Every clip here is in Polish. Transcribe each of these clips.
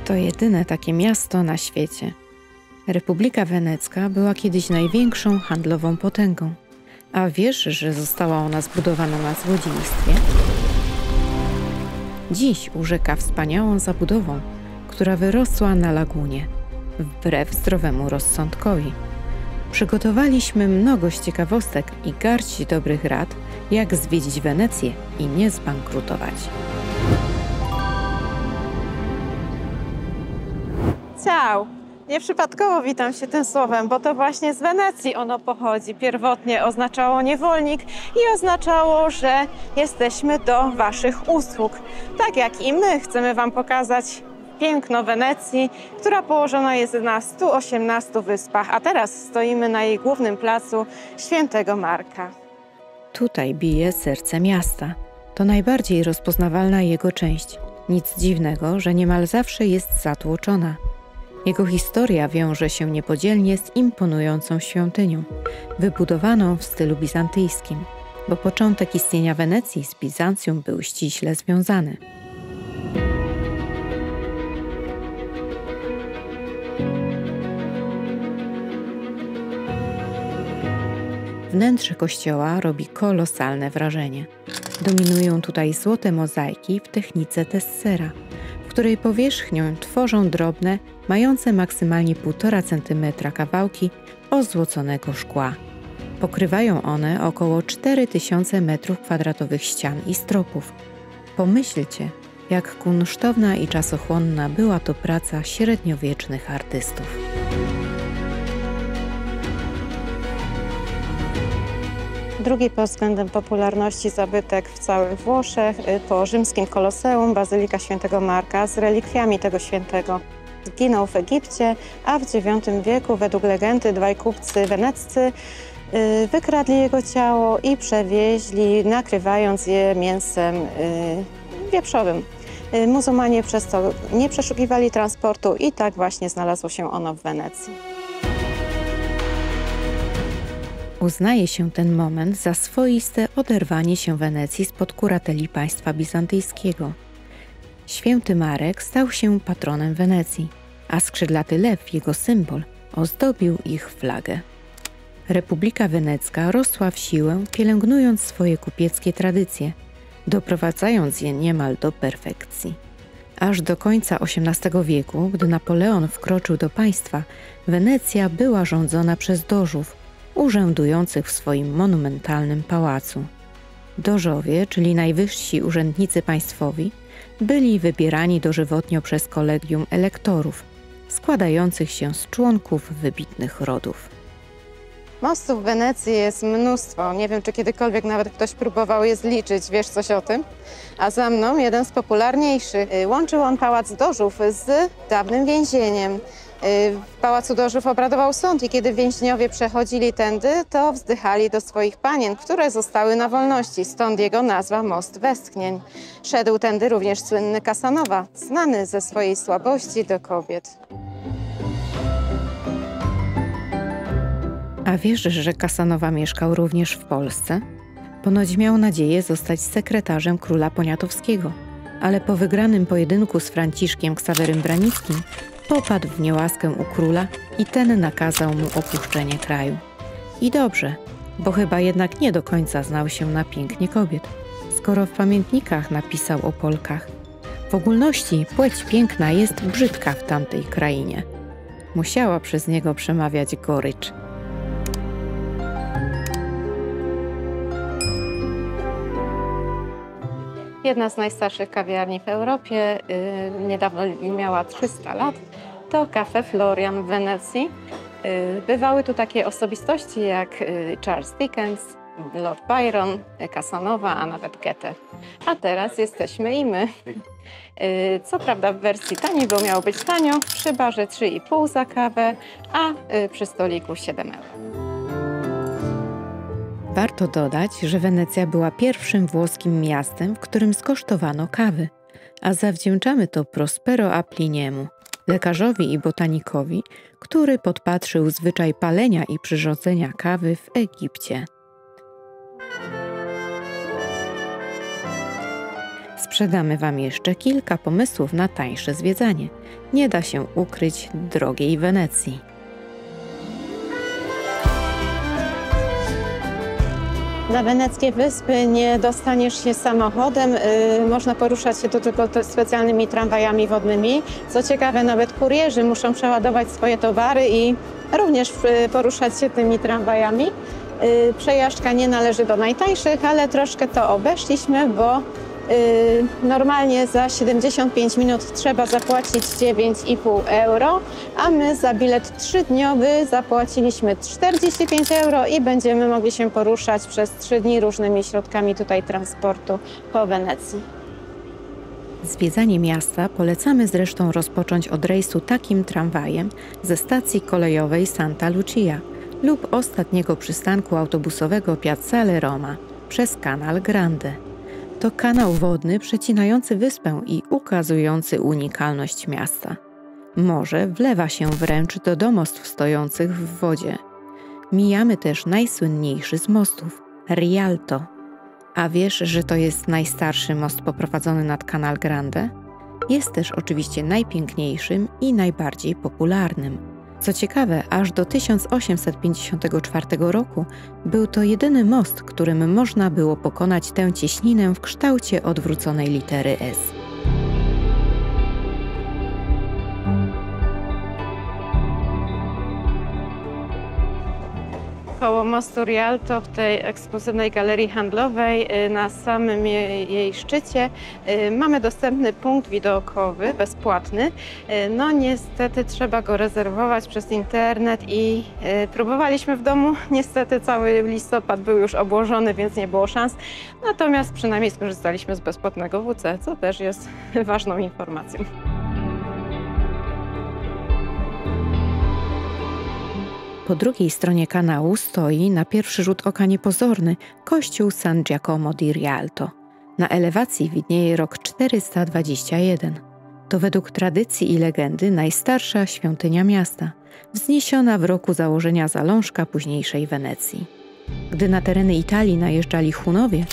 To jedyne takie miasto na świecie. Republika Wenecka była kiedyś największą handlową potęgą. A wiesz, że została ona zbudowana na złodziejstwie? Dziś urzeka wspaniałą zabudową, która wyrosła na lagunie, wbrew zdrowemu rozsądkowi. Przygotowaliśmy mnogość ciekawostek i garść dobrych rad, jak zwiedzić Wenecję i nie zbankrutować. Ciao! Nieprzypadkowo witam się tym słowem, bo to właśnie z Wenecji ono pochodzi. Pierwotnie oznaczało niewolnik i oznaczało, że jesteśmy do Waszych usług. Tak jak i my chcemy Wam pokazać piękno Wenecji, która położona jest na 118 wyspach, a teraz stoimy na jej głównym placu Świętego Marka. Tutaj bije serce miasta. To najbardziej rozpoznawalna jego część. Nic dziwnego, że niemal zawsze jest zatłoczona. Jego historia wiąże się niepodzielnie z imponującą świątynią, wybudowaną w stylu bizantyjskim, bo początek istnienia Wenecji z Bizancjum był ściśle związany. Wnętrze kościoła robi kolosalne wrażenie. Dominują tutaj złote mozaiki w technice tessera, w której powierzchnię tworzą drobne, mające maksymalnie 1,5 cm kawałki ozłoconego szkła. Pokrywają one około 4000 m2 ścian i stropów. Pomyślcie, jak kunsztowna i czasochłonna była to praca średniowiecznych artystów. Drugi pod względem popularności zabytek w całych Włoszech, po rzymskim Koloseum, Bazylika Świętego Marka z relikwiami tego świętego. Zginął w Egipcie, a w IX wieku według legendy dwaj kupcy weneccy wykradli jego ciało i przewieźli, nakrywając je mięsem wieprzowym. Muzułmanie przez to nie przeszukiwali transportu i tak właśnie znalazło się ono w Wenecji. Uznaje się ten moment za swoiste oderwanie się Wenecji spod kurateli państwa bizantyjskiego. Święty Marek stał się patronem Wenecji, a skrzydlaty lew, jego symbol, ozdobił ich flagę. Republika Wenecka rosła w siłę, pielęgnując swoje kupieckie tradycje, doprowadzając je niemal do perfekcji. Aż do końca XVIII wieku, gdy Napoleon wkroczył do państwa, Wenecja była rządzona przez dożów, urzędujących w swoim monumentalnym pałacu. Dożowie, czyli najwyżsi urzędnicy państwowi, byli wybierani dożywotnio przez kolegium elektorów, składających się z członków wybitnych rodów. Mostów w Wenecji jest mnóstwo. Nie wiem, czy kiedykolwiek nawet ktoś próbował je zliczyć. Wiesz coś o tym? A za mną jeden z popularniejszych. Łączył on Pałac Dożów z dawnym więzieniem. W Pałacu Dożów obradował sąd i kiedy więźniowie przechodzili tędy, to wzdychali do swoich panien, które zostały na wolności. Stąd jego nazwa Most Westchnień. Szedł tędy również słynny Casanova, znany ze swojej słabości do kobiet. A wiesz, że Casanova mieszkał również w Polsce? Ponoć miał nadzieję zostać sekretarzem króla Poniatowskiego, ale po wygranym pojedynku z Franciszkiem Ksawerym Branickim popadł w niełaskę u króla i ten nakazał mu opuszczenie kraju. I dobrze, bo chyba jednak nie do końca znał się na pięknie kobiet, skoro w pamiętnikach napisał o Polkach. W ogólności płeć piękna jest brzydka w tamtej krainie. Musiała przez niego przemawiać gorycz. Jedna z najstarszych kawiarni w Europie, niedawno miała 300 lat, to Caffè Florian w Wenecji. Bywały tu takie osobistości jak Charles Dickens, Lord Byron, Casanova, a nawet Goethe. A teraz jesteśmy i my. Co prawda w wersji taniej, bo miało być tanio, przy barze 3,5 za kawę, a przy stoliku 7 euro. Warto dodać, że Wenecja była pierwszym włoskim miastem, w którym skosztowano kawy, a zawdzięczamy to Prospero Apliniemu, lekarzowi i botanikowi, który podpatrzył zwyczaj palenia i przyrządzenia kawy w Egipcie. Sprzedamy Wam jeszcze kilka pomysłów na tańsze zwiedzanie. Nie da się ukryć drogiej Wenecji. Na weneckie wyspy nie dostaniesz się samochodem, można poruszać się tu tylko specjalnymi tramwajami wodnymi. Co ciekawe, nawet kurierzy muszą przeładować swoje towary i również poruszać się tymi tramwajami. Przejażdżka nie należy do najtańszych, ale troszkę to obeszliśmy, bo normalnie za 75 minut trzeba zapłacić 9,5 euro, a my za bilet 3-dniowy zapłaciliśmy 45 euro i będziemy mogli się poruszać przez 3 dni różnymi środkami tutaj transportu po Wenecji. Zwiedzanie miasta polecamy zresztą rozpocząć od rejsu takim tramwajem ze stacji kolejowej Santa Lucia lub ostatniego przystanku autobusowego Piazzale Roma przez Canal Grande. To kanał wodny przecinający wyspę i ukazujący unikalność miasta. Morze wlewa się wręcz do domostw stojących w wodzie. Mijamy też najsłynniejszy z mostów – Rialto. A wiesz, że to jest najstarszy most poprowadzony nad Canal Grande? Jest też oczywiście najpiękniejszym i najbardziej popularnym. Co ciekawe, aż do 1854 roku był to jedyny most, którym można było pokonać tę cieśninę w kształcie odwróconej litery S. Koło mostu Rialto, w tej ekskluzywnej galerii handlowej, na samym jej szczycie mamy dostępny punkt widokowy, bezpłatny. No niestety trzeba go rezerwować przez internet i próbowaliśmy w domu. Niestety cały listopad był już obłożony, więc nie było szans. Natomiast przynajmniej skorzystaliśmy z bezpłatnego WC, co też jest ważną informacją. Po drugiej stronie kanału stoi na pierwszy rzut oka niepozorny kościół San Giacomo di Rialto. Na elewacji widnieje rok 421. To według tradycji i legendy najstarsza świątynia miasta, wzniesiona w roku założenia zalążka późniejszej Wenecji. Gdy na tereny Italii najeżdżali Hunowie,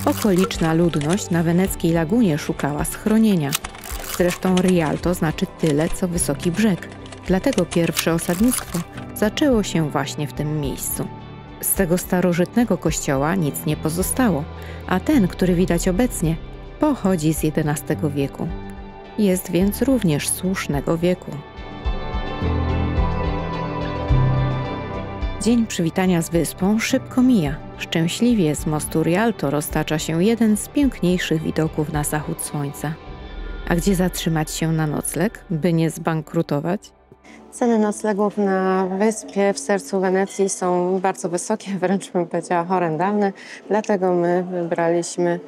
okoliczna ludność na weneckiej lagunie szukała schronienia. Zresztą Rialto znaczy tyle, co wysoki brzeg. Dlatego pierwsze osadnictwo zaczęło się właśnie w tym miejscu. Z tego starożytnego kościoła nic nie pozostało, a ten, który widać obecnie, pochodzi z XI wieku. Jest więc również słusznego wieku. Dzień przywitania z wyspą szybko mija. Szczęśliwie z mostu Rialto roztacza się jeden z piękniejszych widoków na zachód słońca. A gdzie zatrzymać się na nocleg, by nie zbankrutować? Ceny noclegów na wyspie w sercu Wenecji są bardzo wysokie, wręcz bym powiedziała horrendalne. Dlatego my wybraliśmy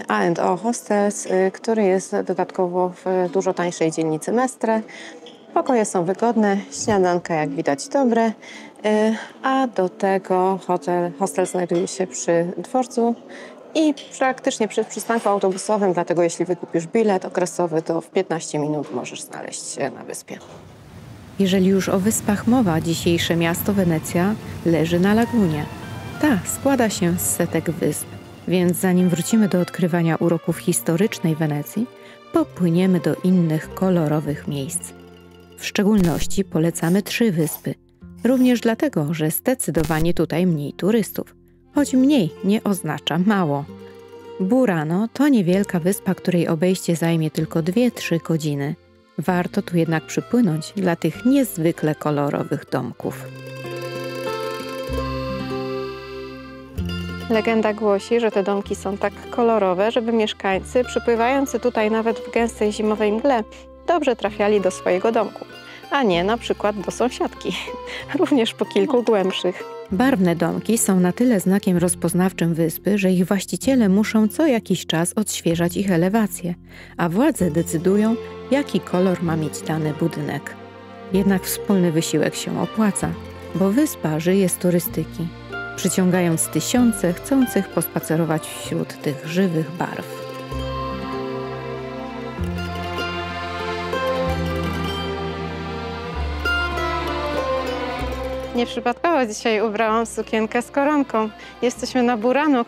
A&O Hostels, który jest dodatkowo w dużo tańszej dzielnicy Mestre. Pokoje są wygodne, śniadanka jak widać dobre, a do tego hostel znajduje się przy dworcu i praktycznie przy przystanku autobusowym, dlatego jeśli wykupisz bilet okresowy, to w 15 minut możesz znaleźć się na wyspie. Jeżeli już o wyspach mowa, dzisiejsze miasto Wenecja leży na lagunie. Ta składa się z setek wysp, więc zanim wrócimy do odkrywania uroków historycznej Wenecji, popłyniemy do innych kolorowych miejsc. W szczególności polecamy 3 wyspy, również dlatego, że zdecydowanie tutaj mniej turystów, choć mniej nie oznacza mało. Burano to niewielka wyspa, której obejście zajmie tylko 2-3 godziny. Warto tu jednak przypłynąć dla tych niezwykle kolorowych domków. Legenda głosi, że te domki są tak kolorowe, żeby mieszkańcy przypływający tutaj nawet w gęstej zimowej mgle dobrze trafiali do swojego domku, a nie na przykład do sąsiadki, również po kilku głębszych. Barwne domki są na tyle znakiem rozpoznawczym wyspy, że ich właściciele muszą co jakiś czas odświeżać ich elewację, a władze decydują, jaki kolor ma mieć dany budynek. Jednak wspólny wysiłek się opłaca, bo wyspa żyje z turystyki, przyciągając tysiące chcących pospacerować wśród tych żywych barw. Nieprzypadkowo dzisiaj ubrałam sukienkę z koronką. Jesteśmy na Burano,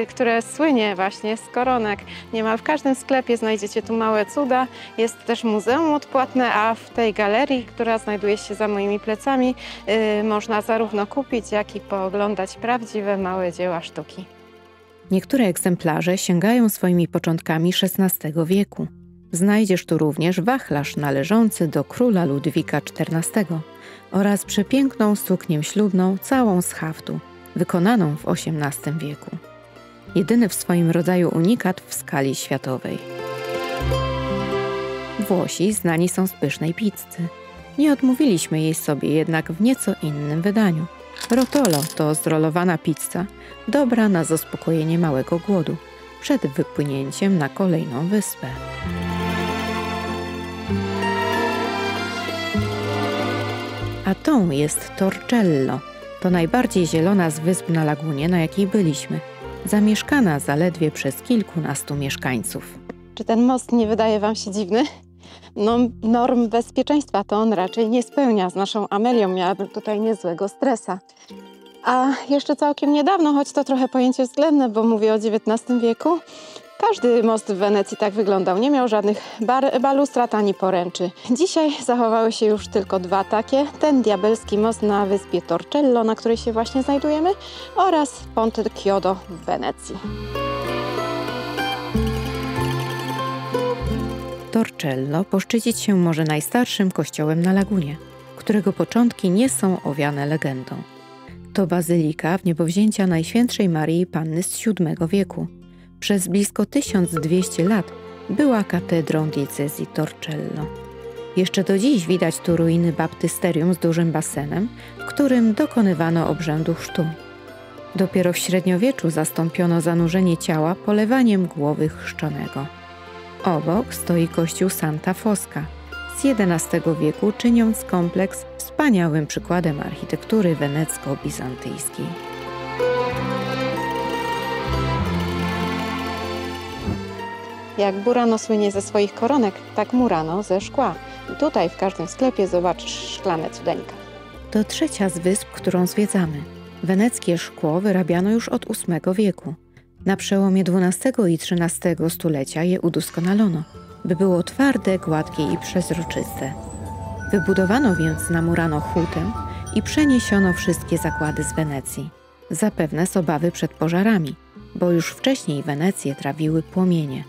które słynie właśnie z koronek. Niemal w każdym sklepie znajdziecie tu małe cuda. Jest też muzeum odpłatne, a w tej galerii, która znajduje się za moimi plecami, można zarówno kupić, jak i pooglądać prawdziwe małe dzieła sztuki. Niektóre egzemplarze sięgają swoimi początkami XVI wieku. Znajdziesz tu również wachlarz należący do króla Ludwika XIV oraz przepiękną suknię ślubną całą z haftu, wykonaną w XVIII wieku. Jedyny w swoim rodzaju unikat w skali światowej. Włosi znani są z pysznej pizzy. Nie odmówiliśmy jej sobie jednak w nieco innym wydaniu. Rotolo to zrolowana pizza, dobra na zaspokojenie małego głodu, przed wypłynięciem na kolejną wyspę. A tą jest Torcello. To najbardziej zielona z wysp na lagunie, na jakiej byliśmy. Zamieszkana zaledwie przez kilkunastu mieszkańców. Czy ten most nie wydaje wam się dziwny? No, norm bezpieczeństwa to on raczej nie spełnia. Z naszą Amelią miałabym tutaj niezłego stresa. A jeszcze całkiem niedawno, choć to trochę pojęcie względne, bo mówię o XIX wieku, każdy most w Wenecji tak wyglądał. Nie miał żadnych balustrad ani poręczy. Dzisiaj zachowały się już tylko dwa takie. Ten diabelski most na wyspie Torcello, na której się właśnie znajdujemy, oraz Ponte Chiodo w Wenecji. Torcello poszczycić się może najstarszym kościołem na lagunie, którego początki nie są owiane legendą. To bazylika wniebowzięcia Najświętszej Maryi Panny z VII wieku. Przez blisko 1200 lat była katedrą diecezji Torcello. Jeszcze do dziś widać tu ruiny baptysterium z dużym basenem, w którym dokonywano obrzędu chrztu. Dopiero w średniowieczu zastąpiono zanurzenie ciała polewaniem głowy chrzczonego. Obok stoi kościół Santa Fosca z XI wieku, czyniąc kompleks wspaniałym przykładem architektury wenecko-bizantyjskiej. Jak Burano słynie ze swoich koronek, tak Murano ze szkła. I tutaj w każdym sklepie zobaczysz szklane cudeńka. To trzecia z wysp, którą zwiedzamy. Weneckie szkło wyrabiano już od VIII wieku. Na przełomie XII i XIII stulecia je udoskonalono, by było twarde, gładkie i przezroczyste. Wybudowano więc na Murano hutę i przeniesiono wszystkie zakłady z Wenecji. Zapewne z obawy przed pożarami, bo już wcześniej Wenecję trawiły płomienie.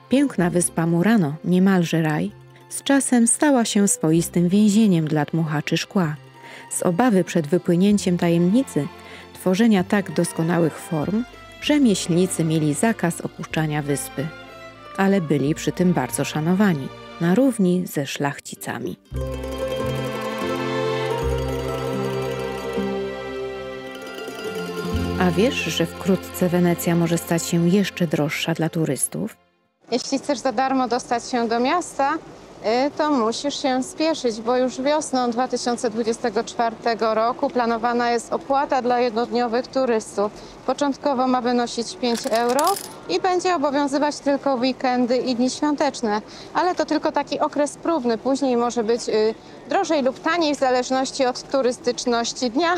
Piękna wyspa Murano, niemalże raj, z czasem stała się swoistym więzieniem dla dmuchaczy szkła. Z obawy przed wypłynięciem tajemnicy tworzenia tak doskonałych form, rzemieślnicy mieli zakaz opuszczania wyspy, ale byli przy tym bardzo szanowani, na równi ze szlachcicami. A wiesz, że wkrótce Wenecja może stać się jeszcze droższa dla turystów? Jeśli chcesz za darmo dostać się do miasta, to musisz się spieszyć, bo już wiosną 2024 roku planowana jest opłata dla jednodniowych turystów. Początkowo ma wynosić 5 euro i będzie obowiązywać tylko weekendy i dni świąteczne. Ale to tylko taki okres próbny. Później może być drożej lub taniej w zależności od turystyczności dnia.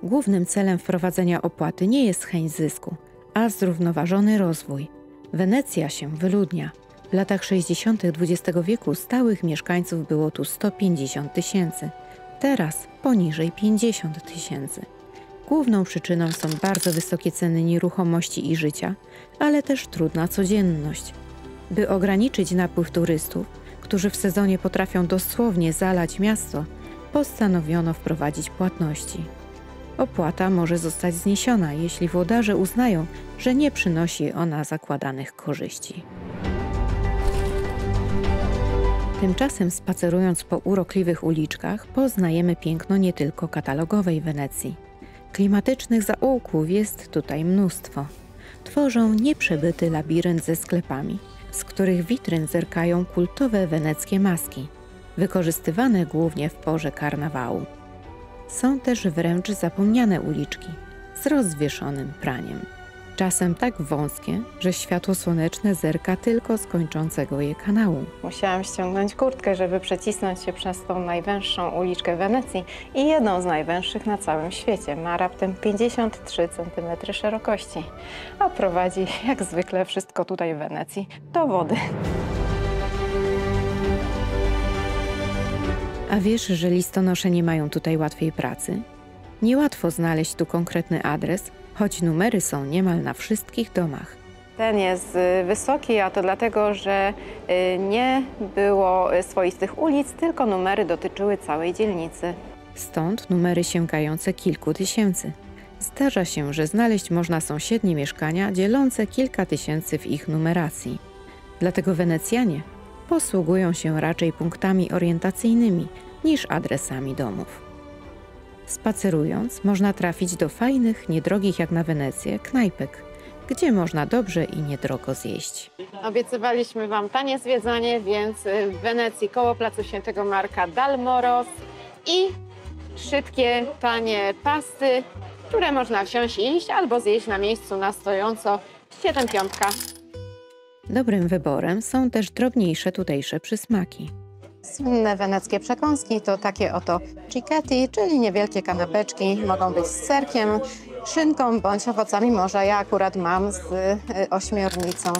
Głównym celem wprowadzenia opłaty nie jest chęć zysku, a zrównoważony rozwój. Wenecja się wyludnia. W latach 60. XX wieku stałych mieszkańców było tu 150 000, teraz poniżej 50 000. Główną przyczyną są bardzo wysokie ceny nieruchomości i życia, ale też trudna codzienność. By ograniczyć napływ turystów, którzy w sezonie potrafią dosłownie zalać miasto, postanowiono wprowadzić płatności. Opłata może zostać zniesiona, jeśli włodarze uznają, że nie przynosi ona zakładanych korzyści. Tymczasem spacerując po urokliwych uliczkach poznajemy piękno nie tylko katalogowej Wenecji. Klimatycznych zaułków jest tutaj mnóstwo. Tworzą nieprzebyty labirynt ze sklepami, z których witryn zerkają kultowe weneckie maski, wykorzystywane głównie w porze karnawału. Są też wręcz zapomniane uliczki z rozwieszonym praniem. czasem tak wąskie, że światło słoneczne zerka tylko z kończącego je kanału. Musiałam ściągnąć kurtkę, żeby przecisnąć się przez tą najwęższą uliczkę Wenecji i jedną z najwęższych na całym świecie. Ma raptem 53 cm szerokości, a prowadzi jak zwykle wszystko tutaj w Wenecji do wody. A wiesz, że listonosze nie mają tutaj łatwej pracy? Niełatwo znaleźć tu konkretny adres, choć numery są niemal na wszystkich domach. Ten jest wysoki, a to dlatego, że nie było swoistych ulic, tylko numery dotyczyły całej dzielnicy. Stąd numery sięgające kilku tysięcy. Zdarza się, że znaleźć można sąsiednie mieszkania dzielące kilka tysięcy w ich numeracji. Dlatego Wenecjanie posługują się raczej punktami orientacyjnymi niż adresami domów. Spacerując, można trafić do fajnych, niedrogich jak na Wenecję, knajpek, gdzie można dobrze i niedrogo zjeść. Obiecywaliśmy Wam tanie zwiedzanie, więc w Wenecji koło placu Świętego Marka Dalmoros i szybkie, tanie pasty, które można wsiąść i iść albo zjeść na miejscu na stojąco. 7 piątka. Dobrym wyborem są też drobniejsze tutejsze przysmaki. Słynne weneckie przekąski to takie oto cicchetti, czyli niewielkie kanapeczki. Mogą być z serkiem, szynką bądź owocami morza. Ja akurat mam z ośmiornicą.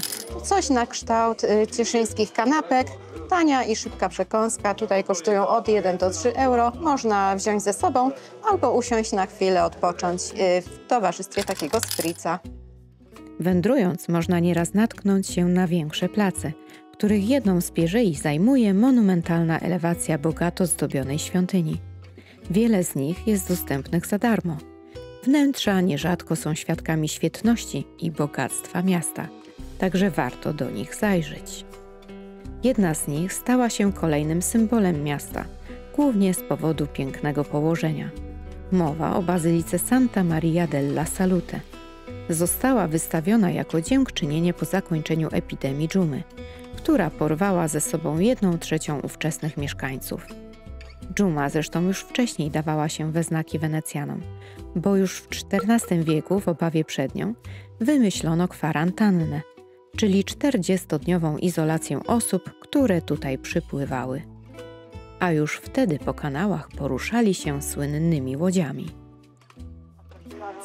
Coś na kształt cieszyńskich kanapek. Tania i szybka przekąska. Tutaj kosztują od 1 do 3 euro. Można wziąć ze sobą albo usiąść na chwilę, odpocząć w towarzystwie takiego spritza. Wędrując, można nieraz natknąć się na większe place, których jedną z pierzei zajmuje monumentalna elewacja bogato zdobionej świątyni. Wiele z nich jest dostępnych za darmo. Wnętrza nierzadko są świadkami świetności i bogactwa miasta, także warto do nich zajrzeć. Jedna z nich stała się kolejnym symbolem miasta, głównie z powodu pięknego położenia. Mowa o bazylice Santa Maria della Salute. Została wystawiona jako dziękczynienie po zakończeniu epidemii dżumy, która porwała ze sobą 1/3 ówczesnych mieszkańców. Dżuma zresztą już wcześniej dawała się we znaki Wenecjanom, bo już w XIV wieku w obawie przed nią wymyślono kwarantannę, czyli 40-dniową izolację osób, które tutaj przypływały. A już wtedy po kanałach poruszali się słynnymi łodziami.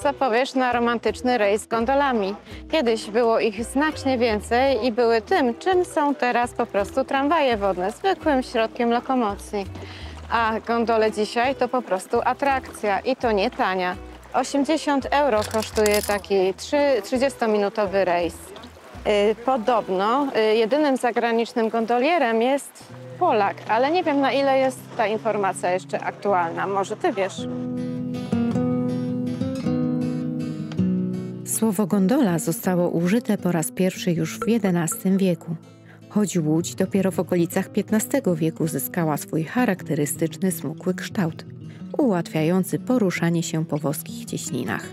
Co powiesz na romantyczny rejs gondolami? Kiedyś było ich znacznie więcej i były tym, czym są teraz po prostu tramwaje wodne, zwykłym środkiem lokomocji. A gondole dzisiaj to po prostu atrakcja i to nie tania. 80 euro kosztuje taki 30-minutowy rejs. Podobno jedynym zagranicznym gondolierem jest Polak, ale nie wiem, na ile jest ta informacja jeszcze aktualna. Może ty wiesz? Słowo gondola zostało użyte po raz pierwszy już w XI wieku, choć łódź dopiero w okolicach XV wieku zyskała swój charakterystyczny smukły kształt, ułatwiający poruszanie się po wąskich cieśninach.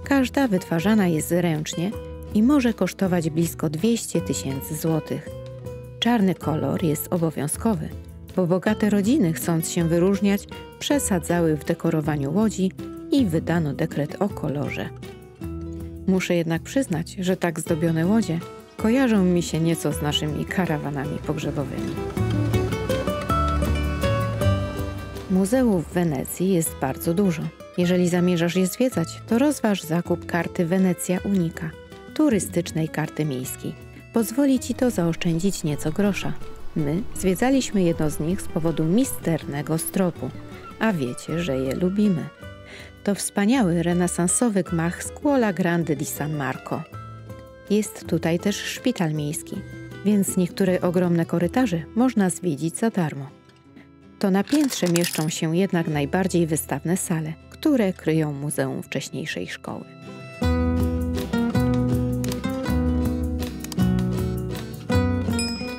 Każda wytwarzana jest ręcznie i może kosztować blisko 200 000 złotych. Czarny kolor jest obowiązkowy, bo bogate rodziny, chcąc się wyróżniać, przesadzały w dekorowaniu łodzi i wydano dekret o kolorze. Muszę jednak przyznać, że tak zdobione łodzie kojarzą mi się nieco z naszymi karawanami pogrzebowymi. Muzeów w Wenecji jest bardzo dużo. Jeżeli zamierzasz je zwiedzać, to rozważ zakup karty Wenecja Unica, turystycznej karty miejskiej. Pozwoli Ci to zaoszczędzić nieco grosza. My zwiedzaliśmy jedno z nich z powodu misternego stropu, a wiecie, że je lubimy. To wspaniały renesansowy gmach Scuola Grande di San Marco. Jest tutaj też szpital miejski, więc niektóre ogromne korytarze można zwiedzić za darmo. To na piętrze mieszczą się jednak najbardziej wystawne sale, które kryją muzeum wcześniejszej szkoły.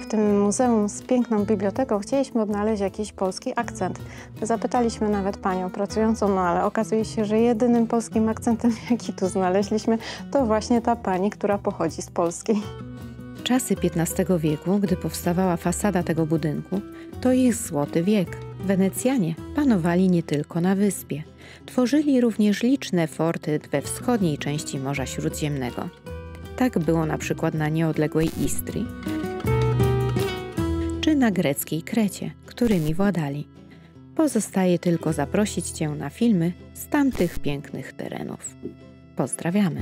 W tym muzeum z piękną biblioteką chcieliśmy odnaleźć jakiś polski akcent. Zapytaliśmy nawet panią pracującą, no ale okazuje się, że jedynym polskim akcentem, jaki tu znaleźliśmy, to właśnie ta pani, która pochodzi z Polski. Czasy XV wieku, gdy powstawała fasada tego budynku, to ich złoty wiek. Wenecjanie panowali nie tylko na wyspie, Tworzyli również liczne forty we wschodniej części Morza Śródziemnego. Tak było na przykład na nieodległej Istrii czy na greckiej Krecie, którymi władali. Pozostaje tylko zaprosić Cię na filmy z tamtych pięknych terenów. Pozdrawiamy!